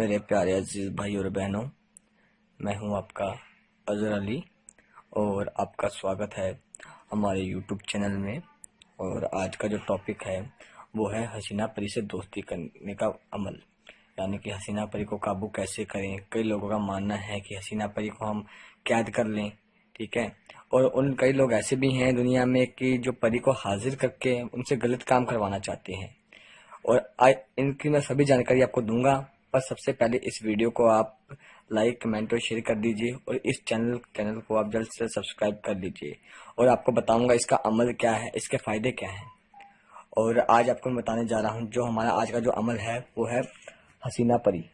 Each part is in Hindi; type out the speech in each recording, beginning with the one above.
मेरे प्यारे अजीज भाई और बहनों, मैं हूं आपका अजहर अली और आपका स्वागत है हमारे यूट्यूब चैनल में। और आज का जो टॉपिक है वो है हसीना परी से दोस्ती करने का अमल, यानी कि हसीना परी को काबू कैसे करें। कई लोगों का मानना है कि हसीना परी को हम कैद कर लें, ठीक है। और उन कई लोग ऐसे भी हैं दुनिया में कि जो परी को हाजिर करके उनसे गलत काम करवाना चाहते हैं। और आज इनकी मैं सभी जानकारी आपको दूंगा, पर सबसे पहले इस वीडियो को आप लाइक कमेंट और शेयर कर दीजिए और इस चैनल को आप जल्द से सब्सक्राइब कर लीजिए। और आपको बताऊंगा इसका अमल क्या है, इसके फायदे क्या हैं। और आज आपको मैं बताने जा रहा हूं जो हमारा आज का जो अमल है वो है हसीना परी।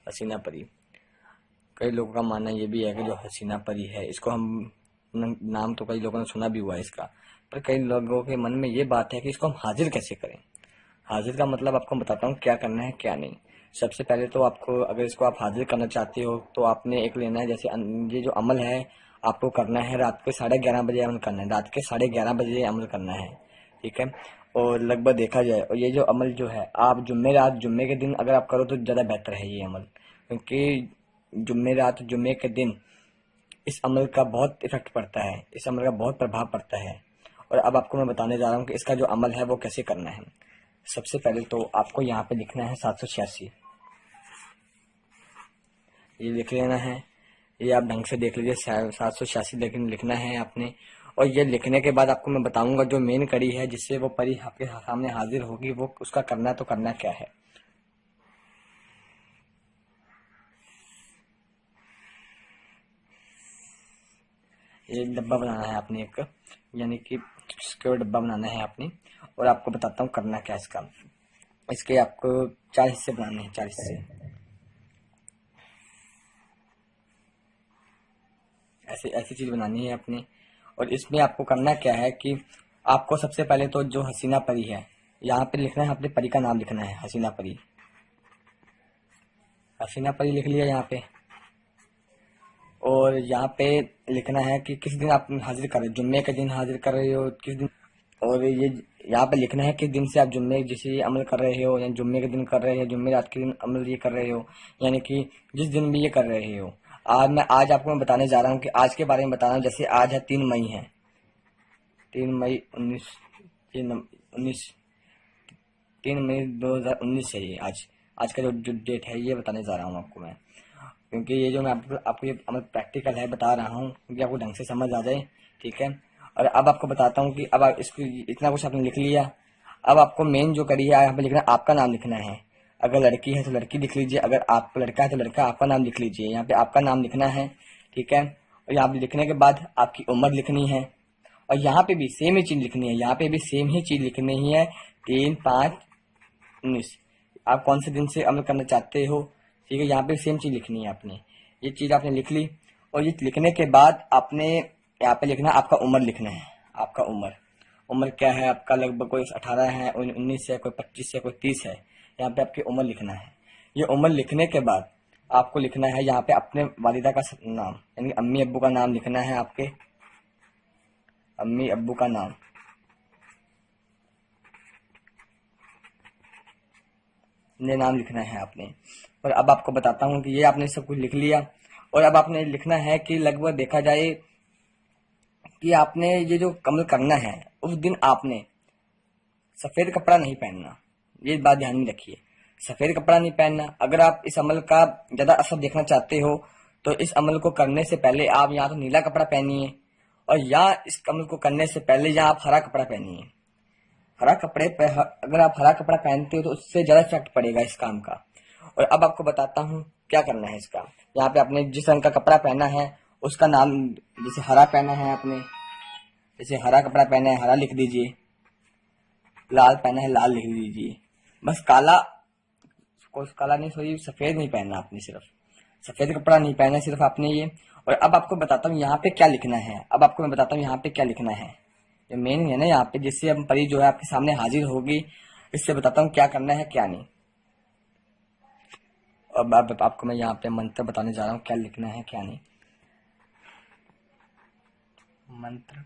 हसीना परी, कई लोगों का मानना ये भी है कि जो हसीना परी है इसको हम नाम तो कई लोगों ने सुना भी हुआ है इसका, पर कई लोगों के मन में ये बात है कि इसको हम हाजिर कैसे करें। हाजिर का मतलब आपको बताता हूँ क्या करना है क्या नहीं। सबसे पहले तो आपको अगर इसको आप हाजिर करना चाहते हो तो आपने एक लेना है, जैसे ये जो अमल है आपको करना है रात के 11:30 बजे अमल करना है, रात के 11:30 बजे अमल करना है, ठीक है। और लगभग देखा जाए और ये जो अमल जो है आप जुम्मे के दिन अगर आप करो तो ज़्यादा बेहतर है ये अमल, क्योंकि जुम्मे के दिन इस अमल का बहुत इफेक्ट पड़ता है, इस अमल का बहुत प्रभाव पड़ता है। और अब आपको मैं बताने जा रहा हूँ कि इसका जो अमल है वो कैसे करना है। सबसे पहले तो आपको यहाँ पे लिखना है 786, ये लिख लेना है। ये आप ढंग से देख लीजिए, 786 लेकिन लिखना है आपने। और ये लिखने के बाद आपको मैं बताऊंगा जो मेन कड़ी है जिससे वो परी आपके सामने हाजिर होगी, वो उसका करना तो करना क्या है। ये डब्बा बनाना है आपने एक, यानी कि सिक्योर डब्बा बनाना है आपने। और आपको बताता हूँ करना क्या इसका। इसके आपको 4 हिस्से बनाने हैं, 4 हिस्से। ऐसे ऐसी चीज बनानी है आपने। और इसमें आपको करना क्या है कि आपको सबसे पहले तो जो हसीना परी है यहाँ पे लिखना है, अपने परी का नाम लिखना है, हसीना परी। हसीना परी लिख लिया यहाँ पे। और यहाँ पे लिखना है कि किस दिन आप हाजिर कर रहे हो, जुम्मे के दिन हाजिर कर रहे हो किस दिन। और ये यहाँ पे लिखना है किस दिन से आप जुम्मे जैसे ये अमल कर रहे हो, या जुम्मे के दिन कर रहे हो, जुम्मे रात के दिन अमल ये कर रहे हो, यानी कि जिस दिन भी ये कर रहे हो। आज आपको मैं बताने जा रहा हूँ कि आज के बारे में बता रहा हूँ। जैसे आज है 3 मई है, 3 मई 2019 है ये। आज का जो डेट है ये बताने जा रहा हूँ आपको मैं, क्योंकि ये जो मैं आपको ये अमल प्रैक्टिकल है बता रहा हूँ क्योंकि आपको ढंग से समझ आ जाए, ठीक है। और अब आपको बताता हूँ कि अब आप इसको इतना कुछ आपने लिख लिया। अब आपको मेन जो करी है यहाँ पे लिखना, आपका नाम लिखना है। अगर लड़की है तो लड़की लिख लीजिए, अगर आप लड़का है तो लड़का आपका नाम लिख लीजिए। यहाँ पे आपका नाम लिखना है, ठीक है। और यहाँ पे लिखने के बाद आपकी उम्र लिखनी है। और यहाँ पे भी सेम ही चीज लिखनी है, यहाँ पे भी सेम ही चीज लिखनी ही है। 3/5/19 आप कौन से दिन से अमल करना चाहते हो, ठीक है। यहाँ पे सेम चीज लिखनी है आपने। ये चीज आपने लिख ली। और ये लिखने के बाद आपने यहाँ पे लिखना, आपका उम्र लिखना है। आपका उम्र उम्र क्या है आपका, लगभग कोई 18 है, 19 है, कोई 25 है, कोई 30 है। यहाँ पे आपकी उम्र लिखना है। ये उम्र लिखने के बाद आपको लिखना है यहाँ पे अपने वालिदा का नाम, यानी अम्मी अब्बू का नाम लिखना है। आपके अम्मी अब्बू का नाम, ये नाम लिखना है आपने। और अब आपको बताता हूँ कि ये आपने सब कुछ लिख लिया। और अब आपने लिखना है कि लगभग देखा जाए कि आपने ये जो कमल करना है उस दिन आपने सफेद कपड़ा नहीं पहनना। ये बात ध्यान में रखिए, सफेद कपड़ा नहीं पहनना। अगर आप इस अमल का ज्यादा असर देखना चाहते हो तो इस अमल को करने से पहले आप या तो नीला कपड़ा पहनिए, और या इस अमल को करने से पहले या आप हरा कपड़ा पहनिए। हरा कपड़े पे अगर आप हरा कपड़ा पहनते हो तो उससे ज्यादा इफेक्ट पड़ेगा इस काम का। और अब आपको बताता हूँ क्या करना है इसका। यहाँ पे आपने जिस रंग का कपड़ा पहना है उसका नाम, जैसे हरा पहना है आपने, जैसे हरा कपड़ा पहना है हरा लिख दीजिए, लाल पहना है लाल लिख दीजिए। बस काला, काला नहीं सॉरी सफेद नहीं पहनना आपने, सिर्फ सफेद कपड़ा नहीं पहना सिर्फ आपने ये। और अब आपको बताता हूँ यहाँ पे क्या लिखना है। अब आपको मैं बताता हूँ यहाँ पे क्या लिखना है, ये मेन है ना यहाँ पे, जिससे अब परी जो है आपके सामने हाजिर होगी। इससे बताता हूँ क्या करना है क्या नहीं। अब आपको मैं यहाँ पे मंत्र बताने जा रहा हूँ क्या लिखना है क्या नहीं। मंत्र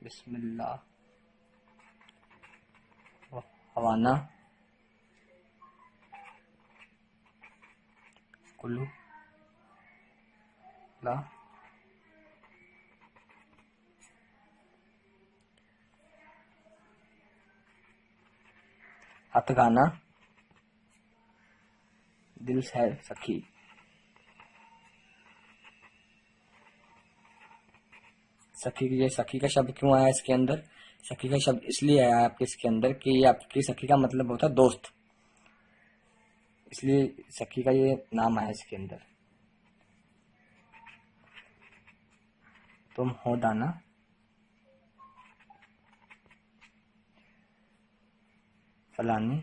बिस्मिल्लाह, हवाना, कुल्लू ला, हथगाना, दिल है सखी। सखी, ये सखी का शब्द क्यों आया इसके अंदर? सखी का शब्द इसलिए आया आपके इसके अंदर कि ये आपकी सखी का मतलब होता है दोस्त, इसलिए सखी का ये नाम आया इसके अंदर। तुम हो दाना, फलानी,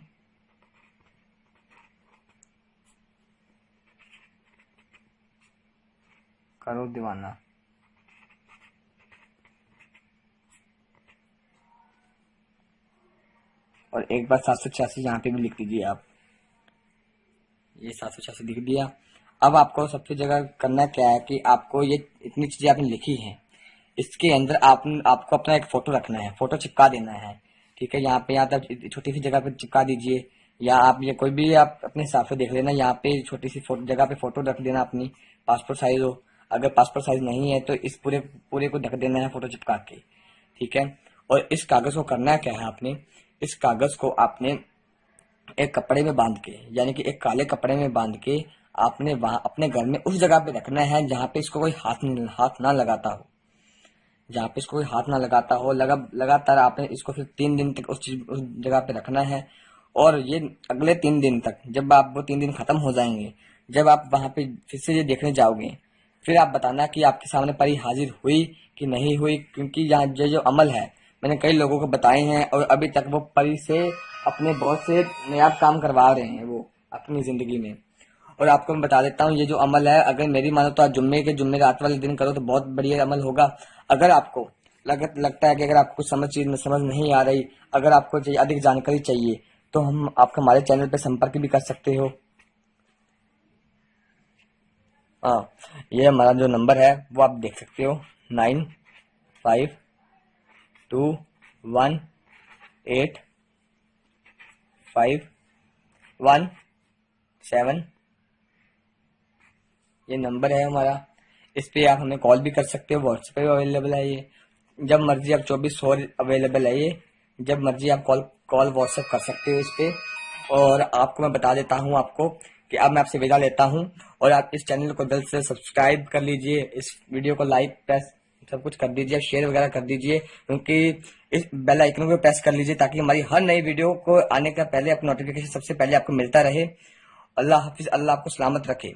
करो दीवाना। और एक बार 786 यहाँ पे भी लिख दीजिए आप, ये 786 लिख दिया। अब आपको सबसे जगह करना क्या है कि आपको ये इतनी चीजें आपने लिखी हैं, इसके अंदर आपको अपना एक फोटो रखना है, फोटो चिपका देना है। ठीक है, यहाँ पे या तो छोटी सी जगह पे चिपका दीजिए, या आप ये कोई भी आप अपने हिसाब से देख लेना, यहाँ पे छोटी सी जगह पे फोटो रख देना अपनी, पासपोर्ट साइज हो। अगर पासपोर्ट साइज नहीं है तो इस पूरे पूरे को ढक देना है फोटो चिपका के। ठीक है, और इस कागज को करना क्या है आपने, इस कागज को आपने एक कपड़े में बांध के, यानी कि एक काले कपड़े में बांध के आपने वहां अपने घर में उस जगह पे रखना है जहाँ पे इसको कोई हाथ ना लगाता हो, जहाँ पे इसको कोई हाथ ना लगाता हो। लगातार आपने इसको फिर 3 दिन तक उस जगह पे रखना है। और ये अगले 3 दिन तक, जब आप वो 3 दिन खत्म हो जाएंगे, जब आप वहां पे फिर से ये देखने जाओगे, फिर आप बताना कि आपके सामने परी हाजिर हुई कि नहीं हुई। क्योंकि यहाँ जो अमल है मैंने कई लोगों को बताए हैं और अभी तक वो परी से अपने बहुत से नायाब काम करवा रहे हैं वो अपनी जिंदगी में। और आपको मैं बता देता हूँ, ये जो अमल है अगर मेरी मानो तो आज जुम्मे रात वाले दिन करो तो बहुत बढ़िया अमल होगा। अगर आपको लगता है कि अगर आपको समझ नहीं आ रही, अगर आपको अधिक जानकारी चाहिए, तो हम आपको हमारे चैनल पे संपर्क भी कर सकते हो। हाँ, ये हमारा जो नंबर है वो आप देख सकते हो, 95218517। ये नंबर है हमारा, इस पे आप हमें कॉल भी कर सकते हो, व्हाट्सएप पे भी अवेलेबल है ये। जब मर्जी आप 24 अवेलेबल है ये, जब मर्जी आप कॉल व्हाट्सएप कर सकते हो इस पे। और आपको मैं बता देता हूँ आपको कि अब मैं आपसे विदा लेता हूँ, और आप इस चैनल को जल्द से सब्सक्राइब कर लीजिए, इस वीडियो को लाइक प्रेस सब कुछ कर दीजिए, शेयर वगैरह कर दीजिए, क्योंकि इस बेल आइकन को प्रेस कर लीजिए ताकि हमारी हर नई वीडियो को आने का पहले आपको नोटिफिकेशन सबसे पहले आपको मिलता रहे। अल्लाह हाफिज, अल्लाह आपको सलामत रखे।